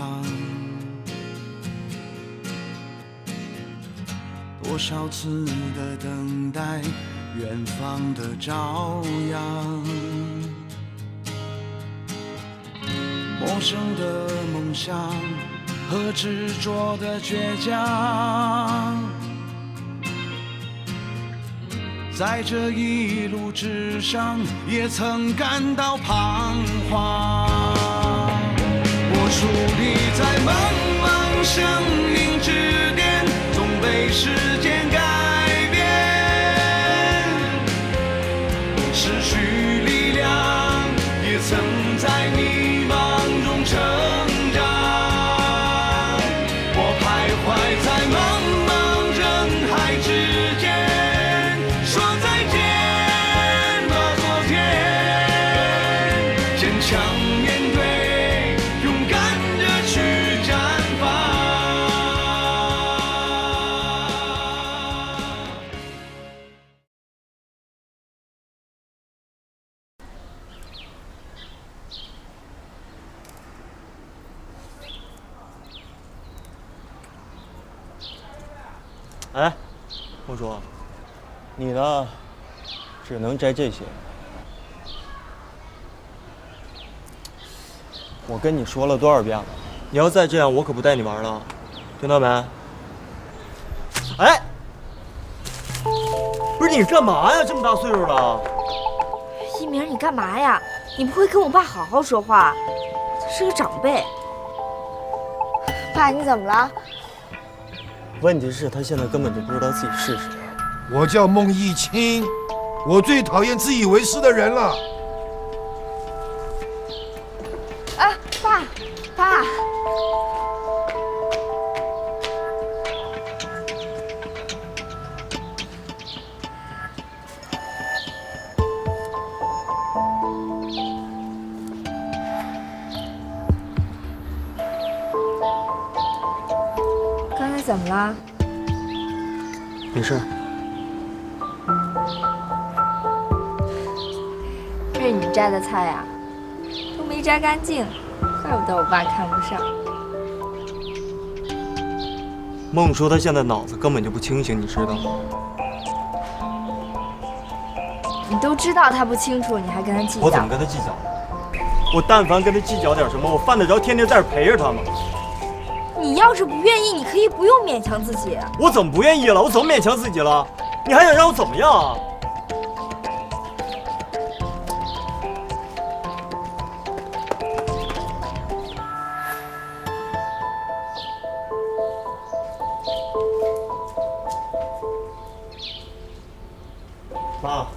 场，多少次的等待，远方的朝阳，陌生的梦想和执着的倔强，在这一路之上，也曾感到彷徨。我矗立在茫茫生命之巅，总被时间改变，失去力量，也曾在迷茫中成长。我徘徊在茫茫人海之间，说再见吧，昨天，坚强面对，勇敢地去绽放。哎，孟叔，你呢，只能摘这些。我跟你说了多少遍了，你要再这样，我可不带你玩了，听到没？哎，不是你干嘛呀？这么大岁数了。一鸣，你干嘛呀？你不会跟我爸好好说话？他是个长辈。爸，你怎么了？问题是，他现在根本就不知道自己是谁。我叫孟义清，我最讨厌自以为是的人了。啊，爸，爸，刚才怎么了？没事。这是你摘的菜呀？都没摘干净，怪不得我爸看不上。孟叔他现在脑子根本就不清醒，你知道吗？你都知道他不清楚，你还跟他计较？我怎么跟他计较？我但凡跟他计较点什么，我犯得着天天在这陪着他吗？你要是不愿意，你可以不用勉强自己。我怎么不愿意了？我怎么勉强自己了？你还想让我怎么样啊？妈，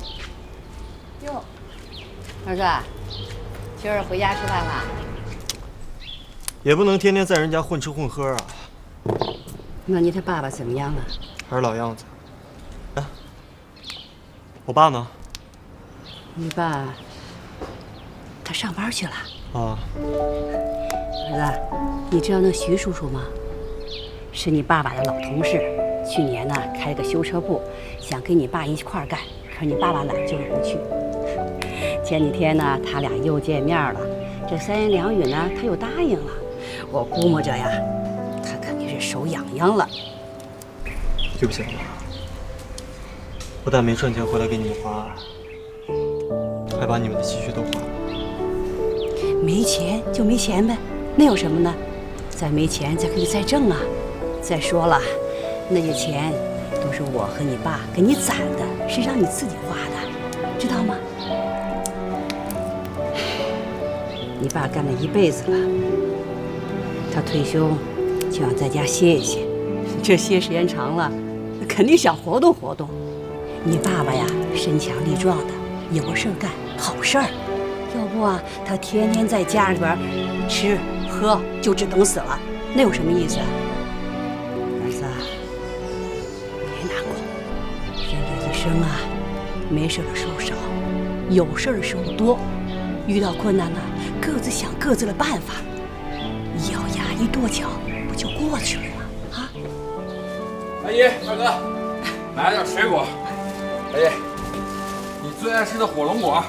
哟，儿子，今儿回家吃饭了？也不能天天在人家混吃混喝啊。那你他爸爸怎么样了？还是老样子。哎，我爸呢？你爸他上班去了。啊，儿子，你知道那徐叔叔吗？是你爸爸的老同事，去年呢开了个修车部，想跟你爸一块儿干，可是你爸爸懒，就是不去。前几天呢，他俩又见面了，这三言两语呢，他又答应了。我估摸着呀，他肯定是手痒痒了。对不起，妈，不但没赚钱回来给你们花，还把你们的积蓄都花了。没钱就没钱呗，那有什么呢？再没钱咱可以再挣啊。再说了，那些钱都是我和你爸给你攒的，是让你自己花的，知道吗？你爸干了一辈子了，他退休就想在家歇一歇，这歇时间长了，肯定想活动活动。你爸爸呀，身强力壮的，有个事儿干，好事儿。要不啊，他天天在家里边吃喝，就只等死了，那有什么意思啊？儿子，别难过，人这一生啊，没事的时候少，有事的时候多，遇到困难了，各自想各自的办法，一咬牙一跺脚，不就过去了吗？啊！阿姨、二哥，买了点水果。阿姨，你最爱吃的火龙果。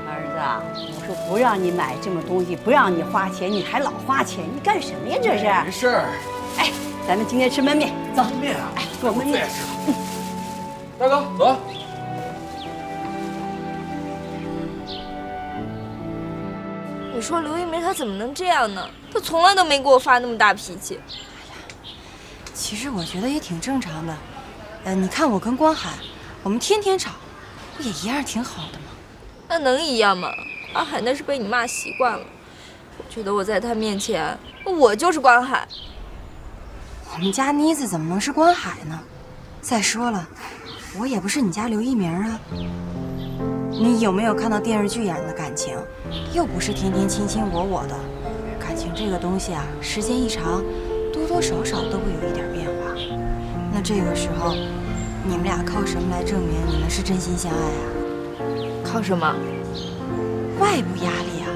儿子，我说不让你买这么东西，不让你花钱，你还老花钱，你干什么呀？这是？没事儿。哎，咱们今天吃焖面，走。焖面啊！哎，给我焖面。大哥，走。你说刘一鸣他怎么能这样呢？他从来都没给我发那么大脾气。其实我觉得也挺正常的。你看我跟光海，我们天天吵，不也一样挺好的吗？那能一样吗？阿海那是被你骂习惯了。我觉得我在他面前，我就是光海。我们家妮子怎么能是光海呢？再说了，我也不是你家刘一鸣啊。你有没有看到电视剧演的感情？又不是天天卿卿我我的。感情这个东西啊，时间一长，多多少少都会有一点变化。那这个时候，你们俩靠什么来证明你们是真心相爱啊？靠什么？外部压力啊！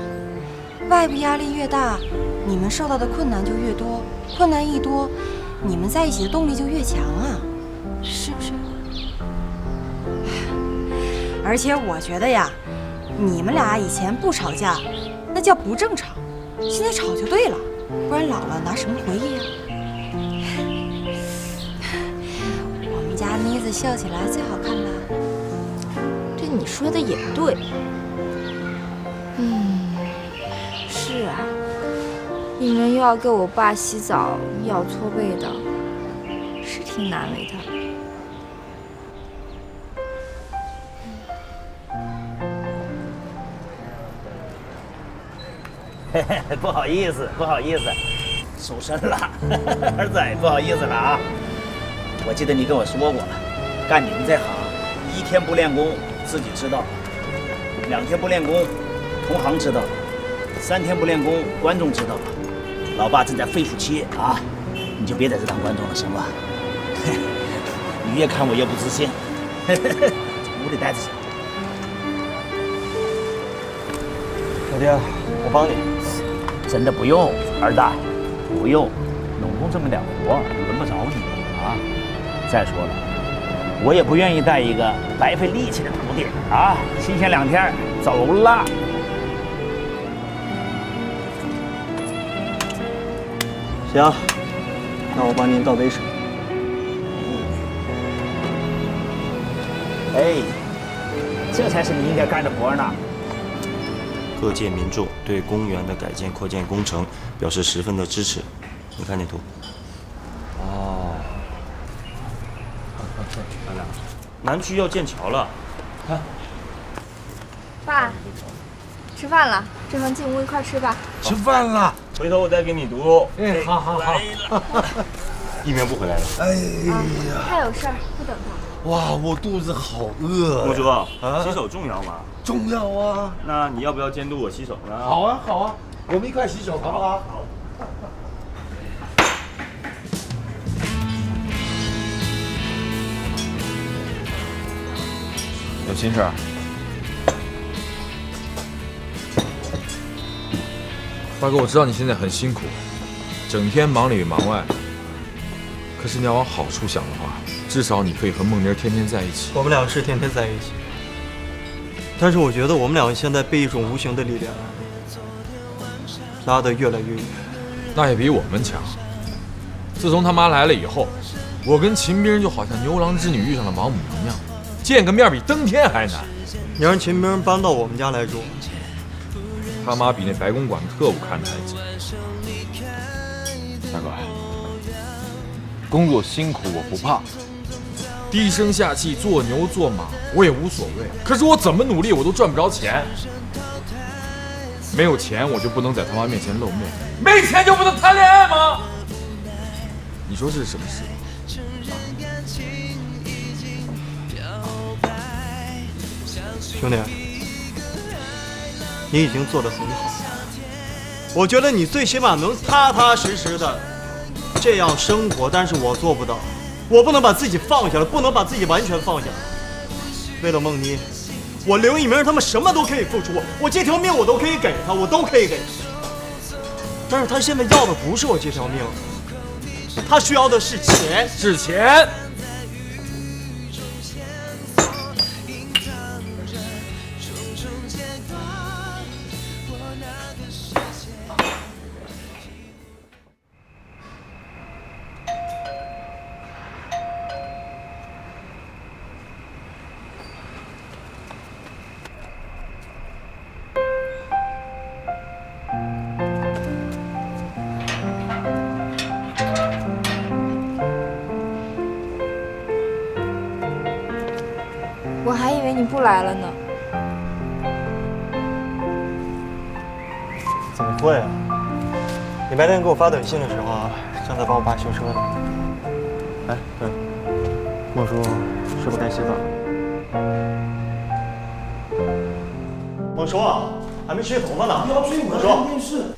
外部压力越大，你们受到的困难就越多，困难一多，你们在一起的动力就越强啊，是不是？而且我觉得呀，你们俩以前不吵架，那叫不正常，现在吵就对了，不然老了拿什么回忆啊？我们家妮子笑起来最好看了。这你说的也对。是啊，你们又要给我爸洗澡，又要搓背的，是挺难为他。嘿嘿，不好意思，不好意思，瘦身了，儿子，不好意思了啊。我记得你跟我说过了，干你们这行，1天不练功自己知道，2天不练功同行知道了，3天不练功观众知道了。老爸正在肺腑期啊，你就别在这当观众了，行吧？你越看我越不自信，屋里待着去。老爹，我帮你。真的不用，儿子，不用，农工这么点活，轮不着你啊。再说了，我也不愿意带一个白费力气的徒弟啊。新鲜2天，走了。行，那我帮您倒杯水。哎，这才是你应该干的活呢。各界民众对公园的改建扩建工程表示十分的支持。你看这图。哦。南区要建桥了。看。爸，吃饭了，这饭进屋一块吃吧。吃饭了。回头我再给你读。哎，好好好。一鸣不回来了。哎呀，他有事儿，不等他。哇，我肚子好饿。木叔，洗手重要吗？重要啊。那你要不要监督我洗手呢？好啊，好啊，我们一块洗手，好不好？好。有心事儿？大哥，我知道你现在很辛苦，整天忙里忙外。可是你要往好处想的话，至少你可以和孟妮天天在一起。我们俩是天天在一起，但是我觉得我们两个现在被一种无形的力量拉得越来越远。那也比我们强。自从他妈来了以后，我跟秦兵就好像牛郎织女遇上了王母娘娘，见个面比登天还难。你让秦兵搬到我们家来住，他妈比那白公馆特务看得还紧。大哥，工作辛苦我不怕，低声下气做牛做马我也无所谓。可是我怎么努力我都赚不着钱，没有钱我就不能在他妈面前露面，没钱就不能谈恋爱吗？你说这是什么事？兄弟，你已经做得很好，我觉得你最起码能踏踏实实的这样生活，但是我做不到，我不能把自己放下了，不能把自己完全放下。为了孟妮，我刘一鸣他们什么都可以付出，我这条命我都可以给他，我都可以给他。但是他现在要的不是我这条命，他需要的是钱，是钱。我还以为你不来了呢。怎么会啊？你白天给我发短信的时候，正在帮我爸修车呢。哎，对，莫叔是不是该洗澡？莫叔，还没吹头发呢。不要追我，看电视。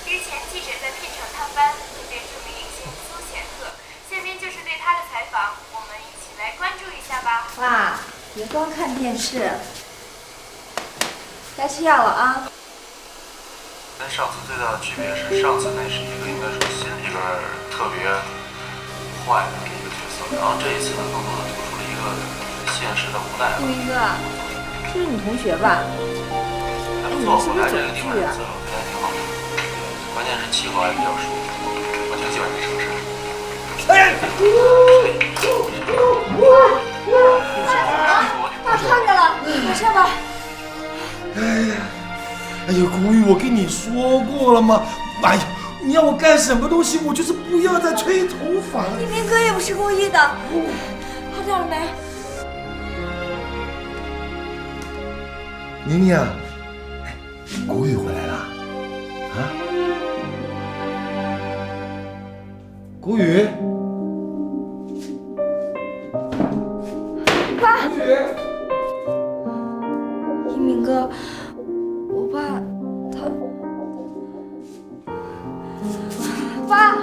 日前记者在片场探班，面对著名影星苏显赫，下面就是对他的采访，我们一起来关注一下吧。爸，别光看电视，该吃药了啊。跟上次最大的区别是，上次那是一个应该说心里边特别坏的一个角色，然后这一次呢，更多的突出了一个现实的无奈。明哥，这是你同学吧？还不错，我来这个地方的自由还挺好的，关键是气候还比较舒服，我挺喜欢这城市。爸看着了，马上吧。哎呀，古雨，我跟你说过了吗？哎呀，你要我干什么东西，我就是不要再吹头发。一鸣哥也不是故意的，好点了没？宁宁啊，古雨回来了啊？古雨，爸，古雨，一鸣哥，我爸他，爸，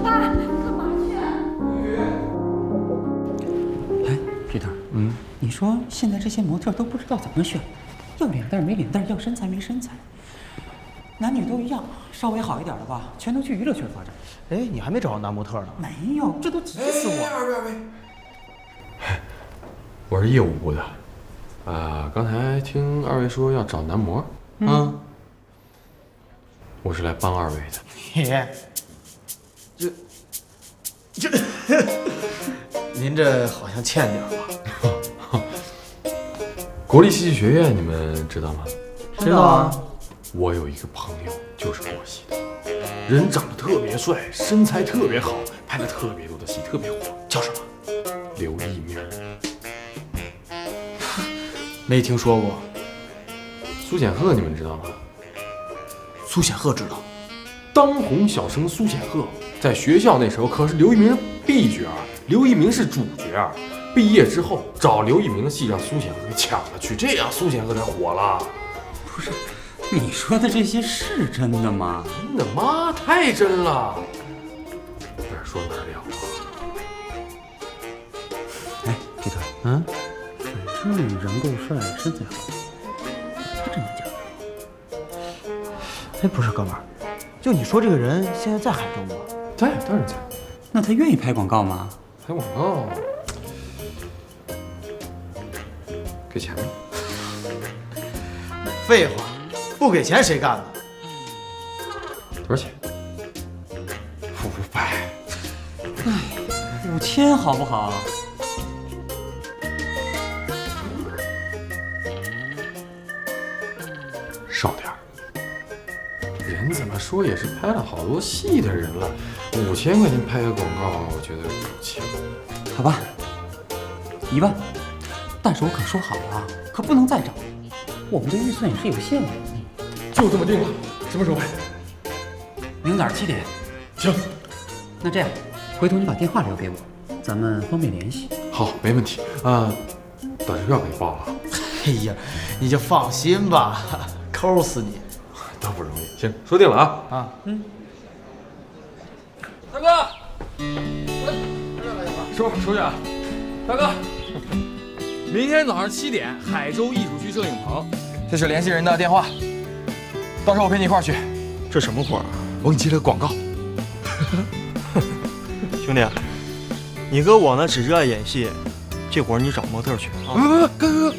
干嘛去？哎，Peter，你说现在这些模特都不知道怎么选，要脸蛋没脸蛋，要身材没身材，男女都一样，稍微好一点的吧，全都去娱乐圈发展。哎，你还没找到男模特呢？没有，这都急死我。我是业务部的，刚才听二位说要找男模，我是来帮二位的。这，您这好像欠点吧？国立戏剧学院你们知道吗？知道啊。我有一个朋友就是国戏的，人长得特别帅，身材特别好，拍了特别多的戏，特别火，叫什么？刘一鸣。没听说过。苏显赫你们知道吗？苏显赫知道。当红小生苏显赫在学校那时候可是刘一鸣的 B 角，刘一鸣是主角。毕业之后找刘一鸣的戏让苏显赫给抢了去，这样苏显赫才火了。不是，你说的这些是真的吗？真的吗？太真了。哪儿说哪儿了啊？哎，Peter，反正人够帅，身材好，不真的假的？哎，不是哥们儿，就你说这个人现在在海州吗？在，当然在。那他愿意拍广告吗？拍广告，给钱吗？废话，不给钱谁干呢？多少钱？500。5000好不好？少点儿。人怎么说也是拍了好多戏的人了，5000块钱拍个广告，我觉得有钱。好吧，1万。但是我可说好了，可不能再涨，我们的预算也是有限的。就这么定了，什么时候拍？明早7点。行，那这样，回头你把电话留给我，咱们方便联系。好，没问题啊。短车票给你报了。哎呀，你就放心吧，抠死你！都不容易。行，说定了啊。大哥，说去啊，大哥，明天早上7点，海州艺术区摄影棚，这是联系人的电话，到时候我陪你一块儿去。这什么活啊？我给你接了个广告。兄弟，你哥我呢只热爱演戏，这活儿你找模特去啊！哥，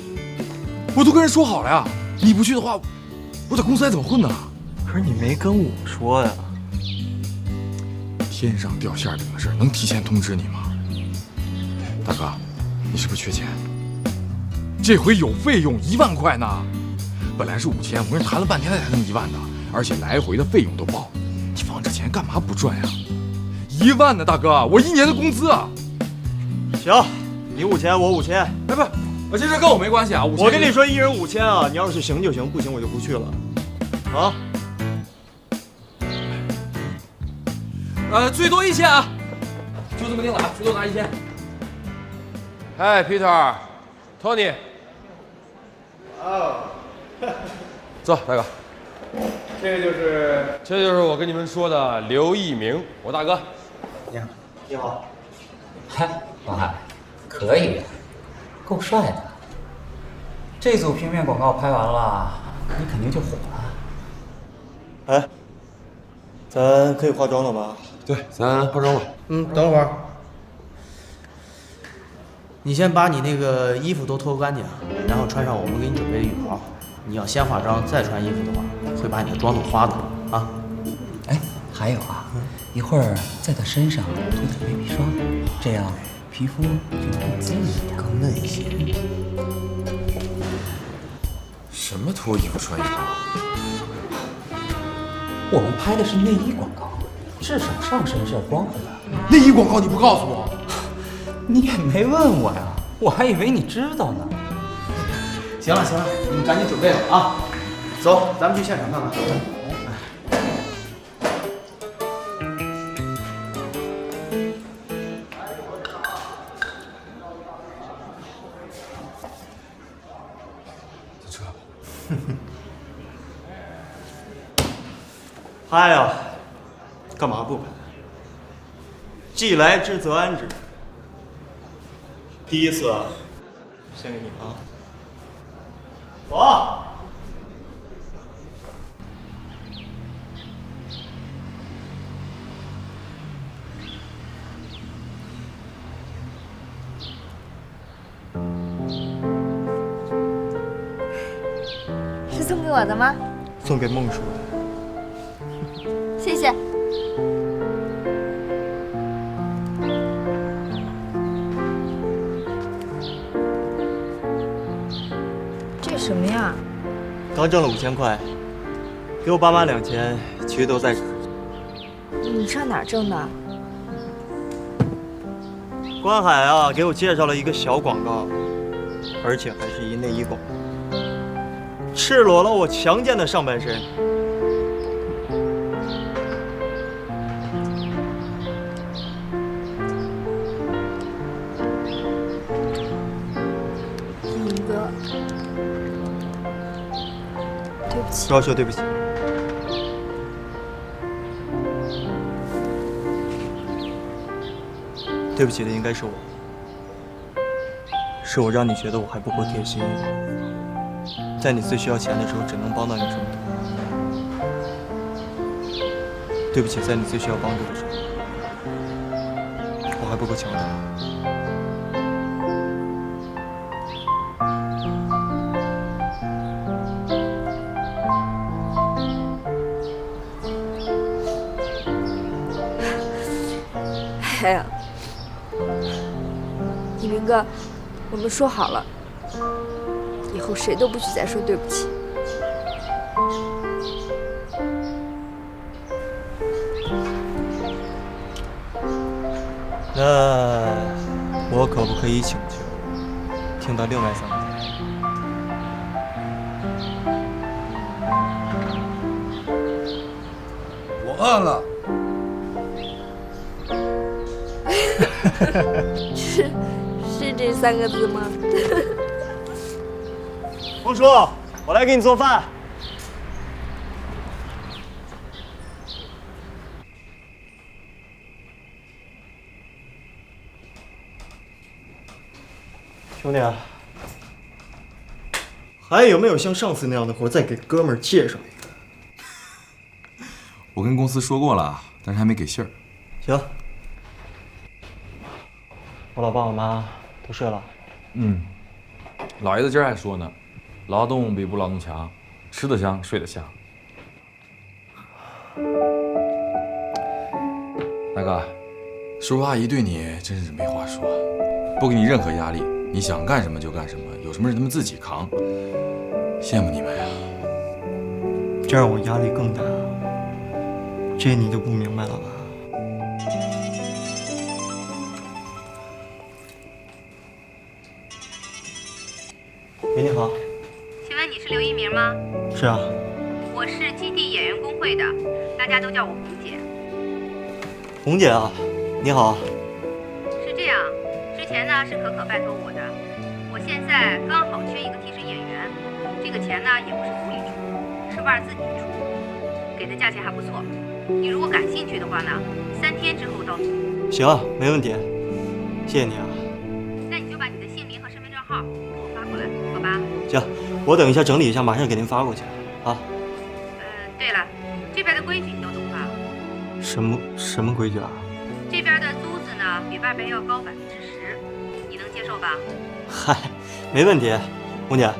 我都跟人说好了呀，你不去的话，我在公司还怎么混呢？可是你没跟我说呀。天上掉馅饼的事能提前通知你吗？大哥，你是不是缺钱？这回有费用1万块呢，本来是5000，我跟人谈了半天才弄1万的，而且来回的费用都包。你放这钱干嘛不赚呀？1万呢，大哥，我1年的工资啊！行，你5000，我5000。哎，不，这事跟我没关系啊。我跟你说，1人5000啊，你要是行就行，不行我就不去了。啊？最多1000啊，就这么定了啊，最多拿1000。哎 ，Peter、Tony， 哦，走，大哥。这就是我跟你们说的刘一鸣，我大哥。你好，你好。嗨，王海，可以，够帅的。这组平面广告拍完了，你肯定就火了。哎，咱可以化妆了吧？对，咱化妆了。等会儿，你先把你那个衣服都脱干净，然后穿上我们给你准备的浴袍。你要先化妆再穿衣服的话，会把你的妆弄花的啊。哎，还有啊，一会儿在他身上涂点 BB 霜，这样皮肤就更滋润一点，更嫩一些。什么脱衣服穿衣服？我们拍的是内衣广告，至少上身是要光滑的。内衣广告你不告诉我？你也没问我呀，我还以为你知道呢。行了，你们赶紧准备吧啊！走，咱们去现场看看。这车。拍呀，干嘛不拍？既来之则安之。第一次，先给你啊。走。是送给我的吗？送给孟叔的。谢谢。这什么呀？刚挣了5000块，给我爸妈2000，其余都在这儿。你上哪儿挣的？关海啊，给我介绍了一个小广告，而且还是一内衣广告，赤裸了我强健的上半身。一个，对不起。不要说对不起。对不起的应该是我，是我让你觉得我还不够贴心，在你最需要钱的时候只能帮到你这么多。对不起，在你最需要帮助的时候，我还不够强大。哎呀，一鸣哥，我们说好了，以后谁都不许再说对不起。那我可不可以请求听到另外3个字？我饿了。是这3个字吗？孟叔，我来给你做饭。兄弟，还有没有像上次那样的活？再给哥们儿介绍一个。我跟公司说过了，但是还没给信儿。行，我老爸我妈都睡了，老爷子今儿还说呢，劳动比不劳动强，吃得香，睡得香。大哥，叔叔阿姨对你真是没话说，不给你任何压力，你想干什么就干什么，有什么事他们自己扛，羡慕你们呀。这让我压力更大，这你就不明白了吧？喂，你好。请问你是刘一鸣吗？是啊。我是基地演员工会的，大家都叫我红姐。红姐啊，你好。是这样，之前呢是可可拜托我的，我现在刚好缺一个替身演员，这个钱呢也不是组里出，是腕儿自己出，给的价钱还不错。你如果感兴趣的话呢，3天之后到组。行，没问题，谢谢你啊。那你就把你的姓名和身份证号给我发过来，好吧？行，我等一下整理一下，马上给您发过去啊。对了，这边的规矩你都懂吧？什么规矩啊？这边的租子呢比外边要高10%，你能接受吧？嗨，没问题，红姐，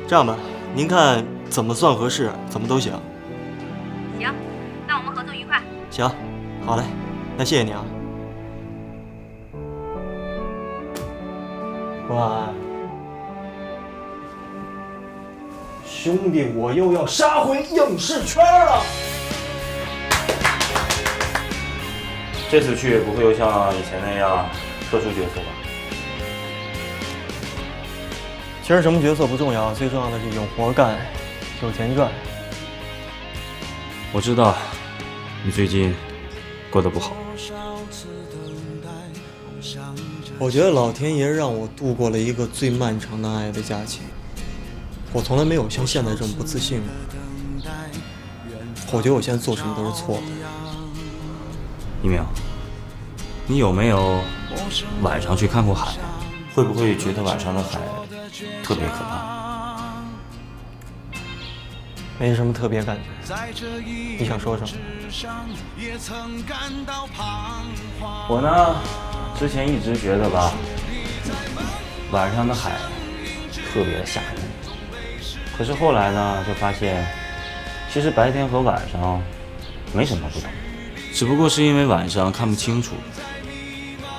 这样吧，您看怎么算合适，怎么都行。行，那我们合作愉快。行，好嘞，那谢谢你啊。晚安。兄弟，我又要杀回影视圈了。这次去也不会有像以前那样特殊角色吧？其实什么角色不重要，最重要的是有活干，有钱赚。我知道你最近过得不好。我觉得老天爷让我度过了一个最漫长难挨的假期。我从来没有像现在这么不自信过。我觉得我现在做什么都是错的。一鸣，你有没有晚上去看过海？会不会觉得晚上的海特别可怕？没什么特别感觉。你想说什么？我呢，之前一直觉得吧，晚上的海特别的吓人。可是后来呢，就发现，其实白天和晚上没什么不同，只不过是因为晚上看不清楚，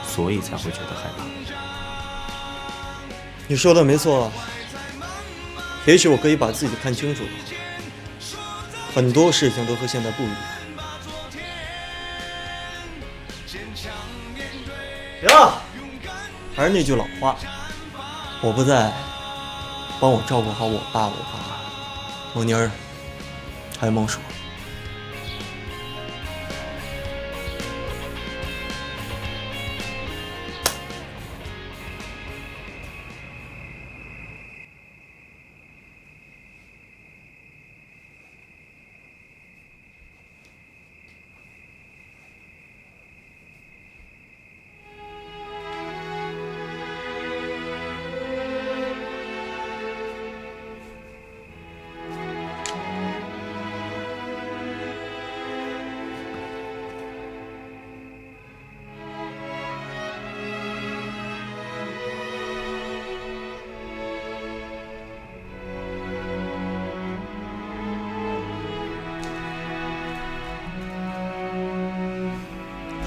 所以才会觉得害怕。你说的没错，也许我可以把自己看清楚了，很多事情都和现在不一样。行了，还是那句老话，我不在，帮我照顾好我爸、我妈、我妮儿，还有孟叔。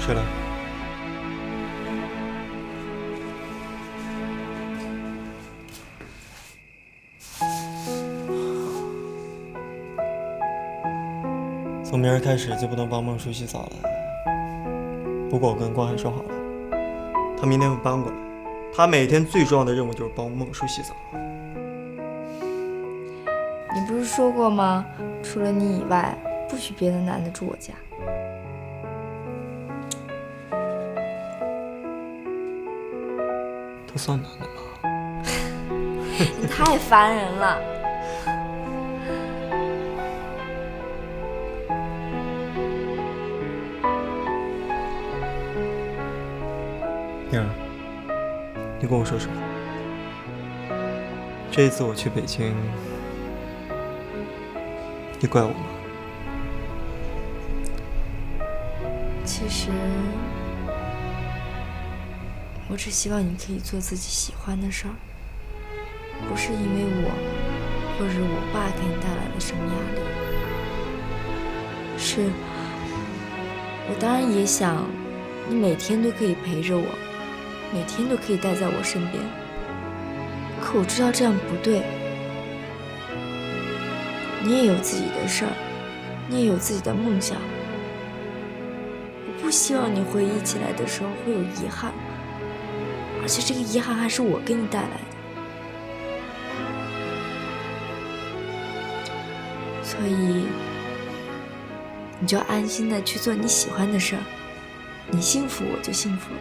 睡了。从明儿开始就不能帮孟叔洗澡了。不过我跟光海说好了，他明天会搬过来。他每天最重要的任务就是帮孟叔洗澡。你不是说过吗？除了你以外，不许别的男的住我家。他算男的吗？你太烦人了。宁儿，你跟我说实话，这一次我去北京，你怪我吗？其实，我只希望你可以做自己喜欢的事儿。不是因为我或者我爸给你带来了什么压力，是我当然也想你每天都可以陪着我，每天都可以待在我身边。可我知道这样不对，你也有自己的事儿，你也有自己的梦想。我不希望你回忆起来的时候会有遗憾，而且这个遗憾还是我给你带来的。所以，你就安心的去做你喜欢的事儿，你幸福我就幸福了。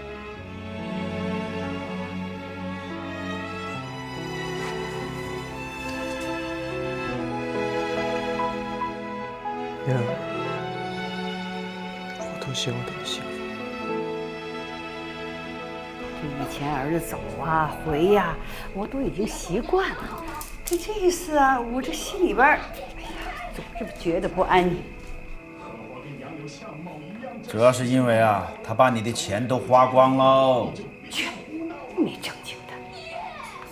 燕儿，我都希望等你幸福。这以前儿子走啊回呀，我都已经习惯了。这一次啊，我这心里边儿，哎呀，总是觉得不安宁。主要是因为啊，他把你的钱都花光喽。去，没正经的。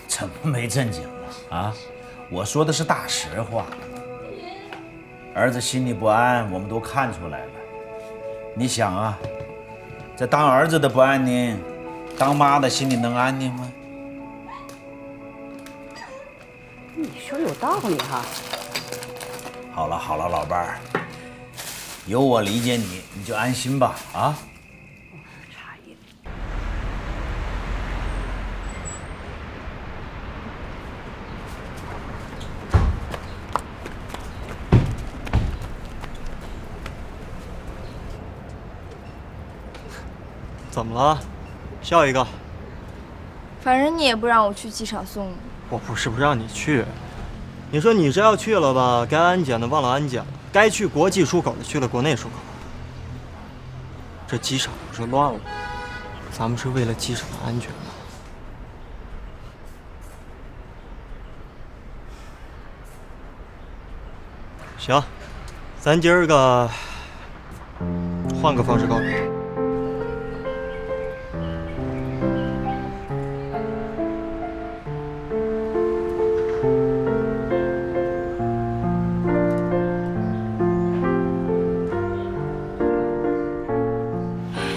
怎么没正经了啊？我说的是大实话。儿子心里不安，我们都看出来了。你想啊，这当儿子的不安宁，当妈的心里能安宁吗？你说有道理哈。好了好了，老伴儿，有我理解你，你就安心吧啊。差异。怎么了？笑一个。反正你也不让我去机场送你。我不是不让你去，你说你这要去了吧，该安检的忘了安检了，该去国际出口的去了国内出口。这机场不是乱了，咱们是为了机场的安全吗？行，咱今儿个换个方式告别。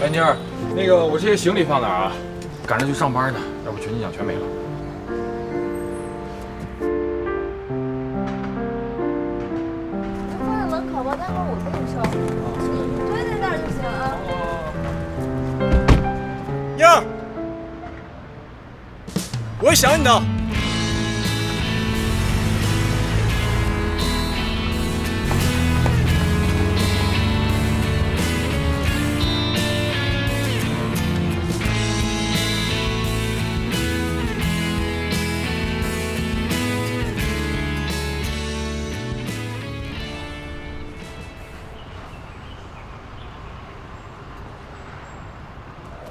哎，妮儿，那个我这些行李放哪儿啊？赶着去上班呢，要不全金奖全没了。放在门口吧，待会儿我给你收。你堆在那儿就行啊。燕儿，我会想你的。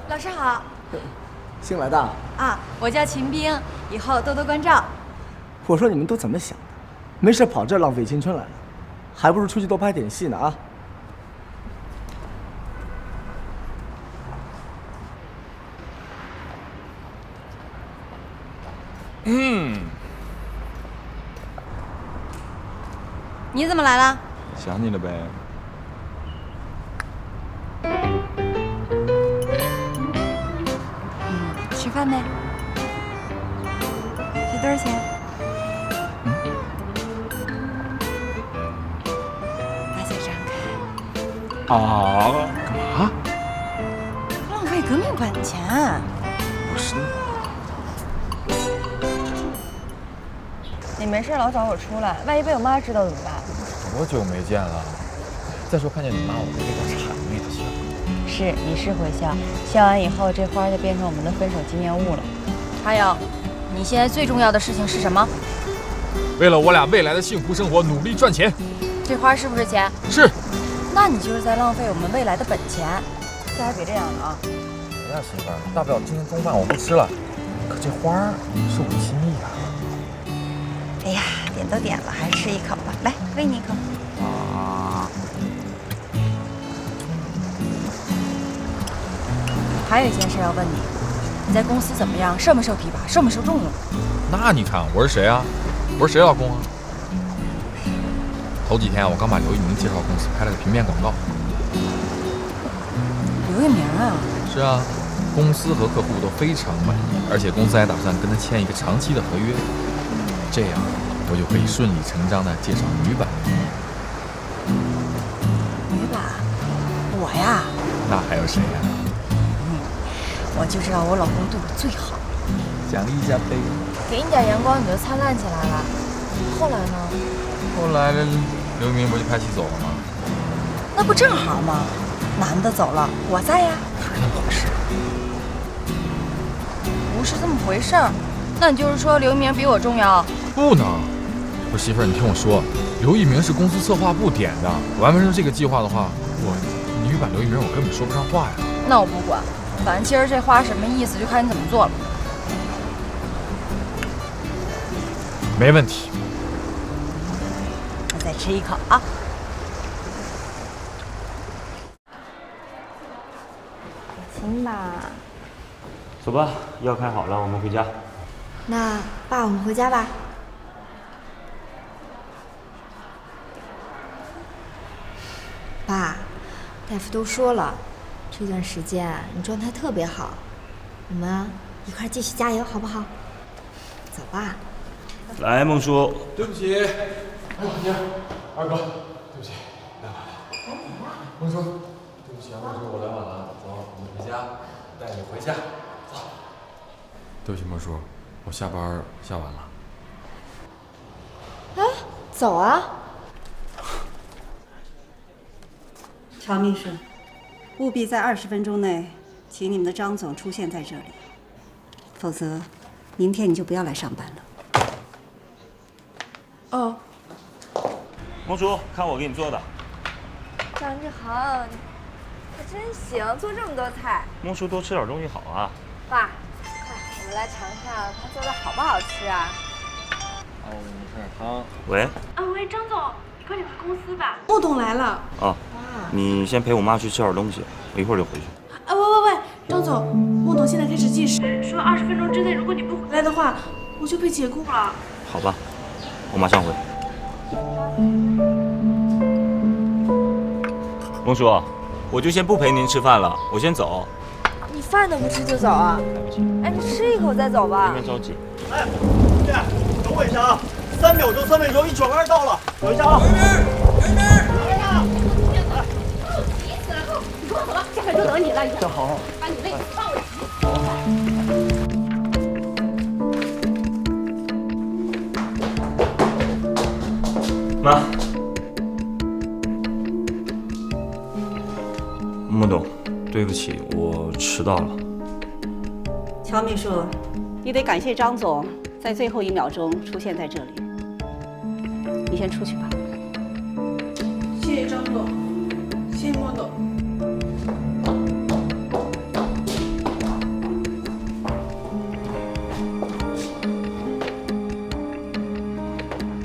老师好。新来的？啊，我叫秦冰，以后多多关照。我说你们都怎么想的？没事跑这儿浪费青春来了，还不如出去多拍点戏呢啊！你怎么来了？想你了呗。吃饭没？这多少钱？把嘴张开。啊？干嘛？浪费革命本钱。不是。你没事老找我出来，万一被我妈知道怎么办？多久没见了？再说看见你妈，我都有点谄媚的笑。是，你是会笑，笑完以后这花就变成我们的分手纪念物了。还有，你现在最重要的事情是什么？为了我俩未来的幸福生活，努力赚钱。这花是不是钱？是。那你就是在浪费我们未来的本钱。这还别这样了啊！哎呀，媳妇儿，大不了今天中饭我不吃了，可这花儿是我的心意啊。哎呀，点都点了，还是吃一口吧。来，喂你一口。啊。还有一件事要问你。你在公司怎么样？受没受提拔？受没受重用？那你看我是谁啊？我是谁老公啊？头几天我刚把刘一鸣介绍公司拍了个平面广告。刘一鸣啊？是啊，公司和客户都非常满意，而且公司还打算跟他签一个长期的合约，这样我就可以顺理成章的介绍女版刘一鸣。女版？我呀？那还有谁呀？我就知道我老公对我最好。奖励一下呗。给你点阳光，你就灿烂起来了。后来呢？后来刘一鸣不就拍戏走了吗？那不正好吗？男的走了，我在呀。不是那么回事。不是这么回事儿。那你就是说刘一鸣比我重要？不能。不是媳妇儿，你听我说，刘一鸣是公司策划部点的，完不成这个计划的话，我女版刘一鸣我根本说不上话呀。那我不管，反正今儿这话什么意思，就看你怎么做了。没问题。我再吃一口啊。行吧。走吧，药开好了，我们回家。那爸，我们回家吧。爸，大夫都说了，这段时间你状态特别好，我们一块继续加油，好不好？走吧。来，孟叔。对不起，哎呦娘，二哥，对不起，来。孟叔，对不起啊，孟叔，我来晚了，走，我们回家，带你回家，走。对不起，孟叔，我下班下晚了。哎，走啊。乔秘书，务必在20分钟内，请你们的张总出现在这里，否则，明天你就不要来上班了。哦，孟叔，看我给你做的。张志恒，可真行，做这么多菜。孟叔多吃点东西好啊。爸，快，我们来尝尝他做的好不好吃啊？我给你喝点汤。喂。喂，张总，你快点回公司吧。穆董来了。哦，你先陪我妈去吃点东西，我一会儿就回去。喂，张总，穆董现在开始计时，说20分钟之内，如果你不回来的话，我就被解雇了。好吧，我马上回。孟叔，我就先不陪您吃饭了，我先走。你饭都不吃就走啊？哎，你吃一口再走吧。别着急。哎，同志，等我一下啊！3秒钟，1转弯到了，等一下啊！刘一鸣，来呀！急死了，你跟我走吧，这会就等你了。这好，把你位子放了。妈。穆董，对不起，我迟到了。乔秘书，你得感谢张总在最后1秒钟出现在这里。你先出去吧。谢谢张总，谢谢莫董。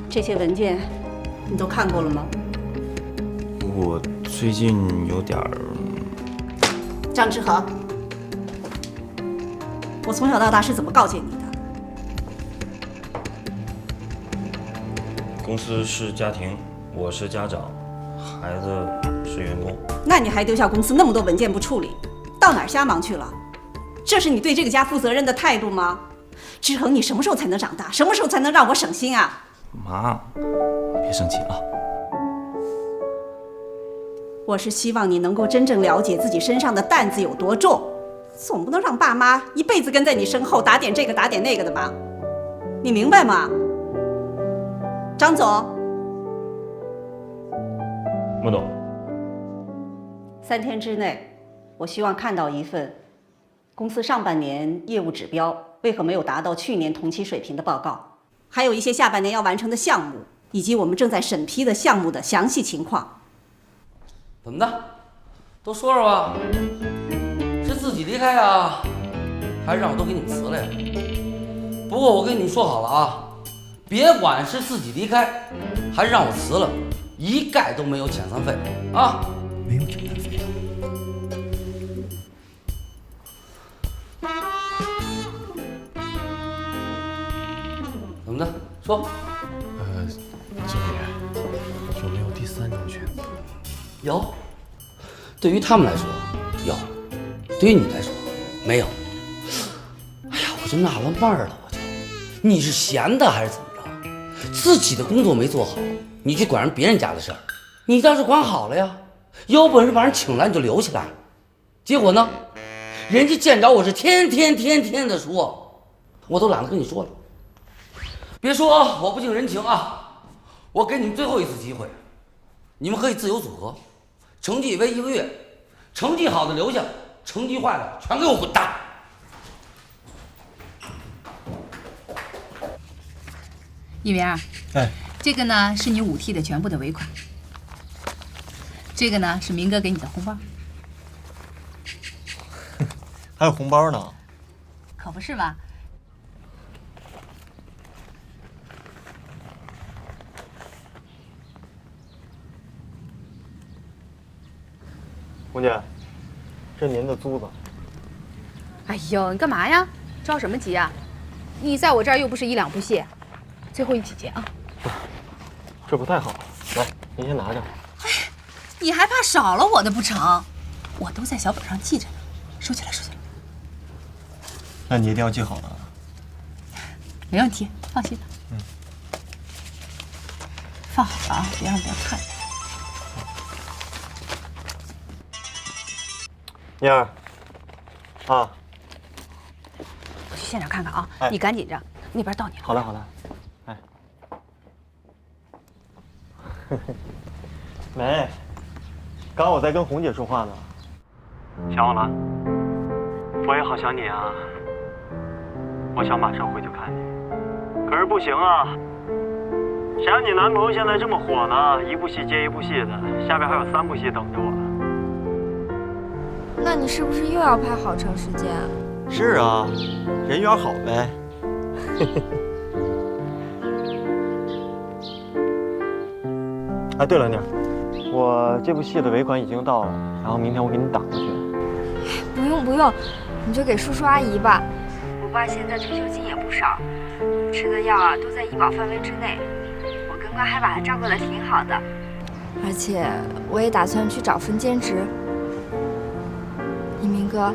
这些文件你都看过了吗？我最近有点儿……张志恒，我从小到大是怎么告诫你的？公司是家庭，我是家长，孩子是员工。那你还丢下公司那么多文件不处理，到哪儿瞎忙去了？这是你对这个家负责任的态度吗？志恒，你什么时候才能长大？什么时候才能让我省心啊？妈，别生气啊！我是希望你能够真正了解自己身上的担子有多重，总不能让爸妈一辈子跟在你身后打点这个打点那个的吧？你明白吗？张总，穆董，3天之内，我希望看到一份公司上半年业务指标为何没有达到去年同期水平的报告，还有一些下半年要完成的项目，以及我们正在审批的项目的详细情况。怎么的？都说说吧，是自己离开啊，还是让我都给你们辞了呀？不过我跟你们说好了啊，别管是自己离开，还是让我辞了，一概都没有遣散费啊！没有遣散费。怎么的？说。经理，有没有第3种选择？有。对于他们来说有，对于你来说没有。哎呀，我就纳了闷了，你是闲的还是怎么着？自己的工作没做好，你去管人别人家的事儿，你倒是管好了呀。有本事把人请来你就留起来，结果呢，人家见着我是天天的说，我都懒得跟你说了。别说我不近人情啊，我给你们最后一次机会，你们可以自由组合，成绩为1个月，成绩好的留下，成绩坏的全给我滚蛋。一鸣，哎，这个呢是你5T 的全部的尾款，这个呢是明哥给你的红包。还有红包呢？可不是嘛。红姐，这您的租子。哎呦，你干嘛呀？着什么急啊？你在我这儿又不是1两不谢，最后一起结啊。这不太好，来，您先拿着。哎，你还怕少了我的不成？我都在小本上记着呢，收起来，收起来。那你一定要记好了。没问题，放心吧。放好了啊，别让别人看见。妮儿，啊，我去现场看看啊，哎你赶紧着，那边到你了。好嘞，好嘞。哎，没，刚我在跟红姐说话呢。想我了？我也好想你啊，我想马上回去看你，可是不行啊。谁让你男朋友现在这么火呢？一部戏接一部戏的，下边还有3部戏等着我。那你是不是又要拍好长时间？是啊，人缘好呗。哎，对了，妮儿，我这部戏的尾款已经到了，然后明天我给你打过去。不用不用，你就给叔叔阿姨吧。我爸现在退休金也不少，吃的药啊都在医保范围之内。我跟官还把他照顾得挺好的，而且我也打算去找份兼职。一鸣哥，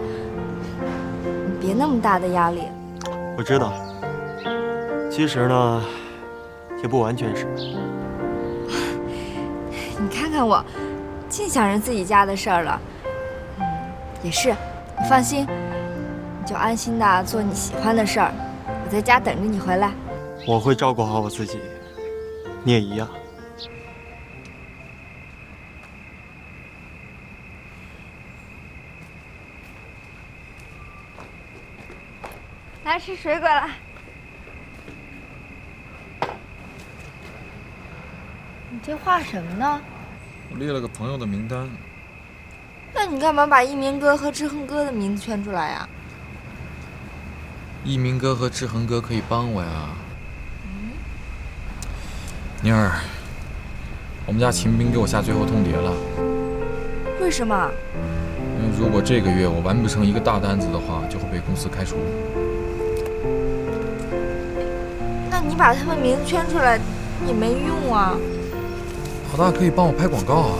你别那么大的压力。我知道，其实呢，也不完全是。你看看我，净想着自己家的事儿了。也是，你放心，你就安心的做你喜欢的事儿，我在家等着你回来。我会照顾好我自己，你也一样。来吃水果了。你这画什么呢？我列了个朋友的名单。那你干嘛把一鸣哥和志恒哥的名字圈出来呀？一鸣哥和志恒哥可以帮我呀。妮儿，我们家秦兵给我下最后通牒了。为什么？因为如果这个月我完不成一个大单子的话，就会被公司开除。那你把他们名字圈出来也没用啊。老大可以帮我拍广告啊。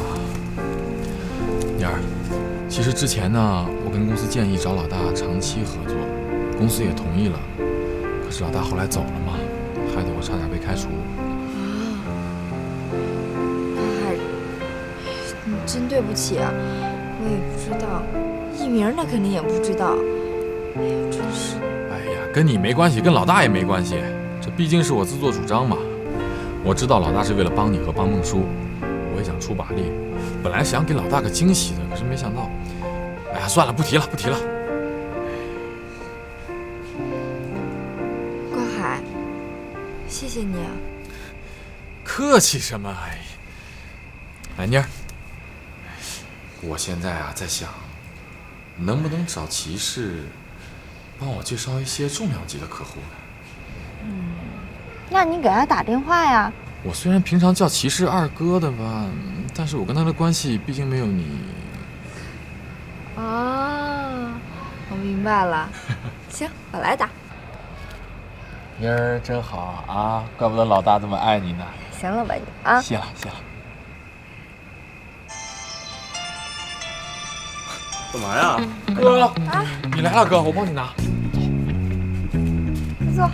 妮儿，其实之前呢，我跟公司建议找老大长期合作，公司也同意了。可是老大后来走了嘛，害得我差点被开除。你真对不起啊，我也不知道，一鸣那肯定也不知道。哎呀，真是。哎呀，跟你没关系，跟老大也没关系，这毕竟是我自作主张嘛。我知道老大是为了帮你和帮孟叔，我也想出把力。本来想给老大个惊喜的，可是没想到。哎呀，算了，不提了，不提了。关海，谢谢你啊。客气什么？哎，妮儿，我现在啊在想，能不能找骑士帮我介绍一些重量级的客户呢？那你给他打电话呀。我虽然平常叫骑士二哥的吧，但是我跟他的关系毕竟没有你。啊，我明白了。行，我来打。明儿真好啊，怪不得老大这么爱你呢。行了吧你啊？谢了。干嘛呀？哥，你来了，哥，我帮你拿。坐。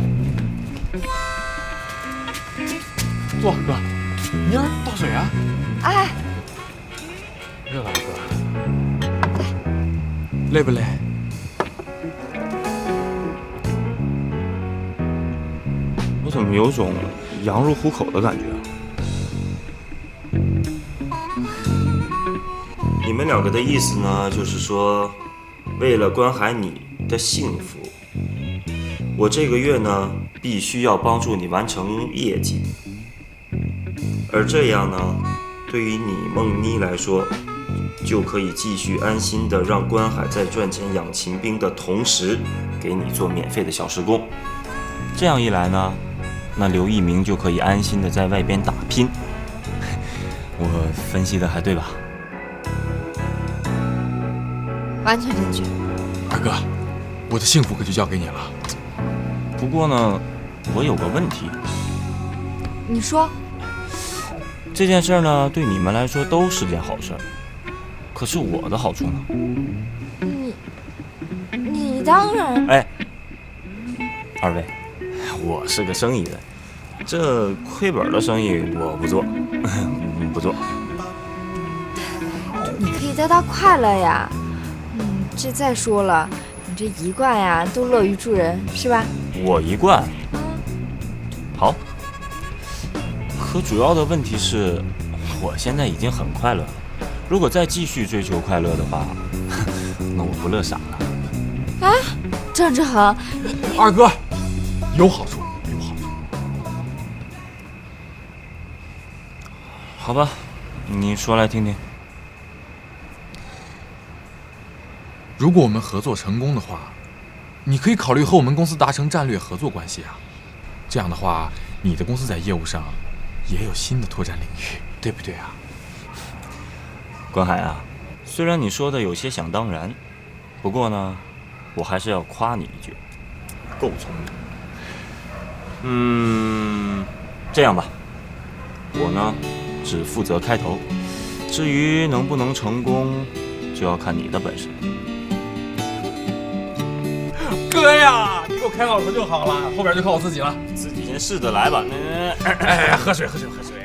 坐，哥。明儿倒水啊。哎。热了，哥。累不累？我怎么有种羊入虎口的感觉啊？你们两个的意思呢，就是说，为了关怀你的幸福，我这个月呢必须要帮助你完成业绩，而这样呢，对于你梦妮来说，就可以继续安心的让关海在赚钱养秦兵的同时，给你做免费的小时工。这样一来呢，那刘一鸣就可以安心的在外边打拼。我分析的还对吧？完全正确。二哥，我的幸福可就交给你了。不过呢，我有个问题。你说。这件事呢，对你们来说都是件好事，可是我的好处呢？你当然。哎，二位，我是个生意人，这亏本的生意我不做，不做。你可以带他快乐呀。这再说了，你这一贯呀都乐于助人，是吧？我一贯。好。可主要的问题是，我现在已经很快乐了。如果再继续追求快乐的话，那我不乐傻了。哎，张志恒，二哥，有好处，有好处。好吧，你说来听听。如果我们合作成功的话，你可以考虑和我们公司达成战略合作关系啊。这样的话，你的公司在业务上也有新的拓展领域，对不对啊？关海啊，虽然你说的有些想当然，不过呢，我还是要夸你一句，够聪明。这样吧，我呢只负责开头，至于能不能成功，就要看你的本事。哥呀，你给我开好头就好了，后边就靠我自己了。自己先试着来吧。哎，喝水。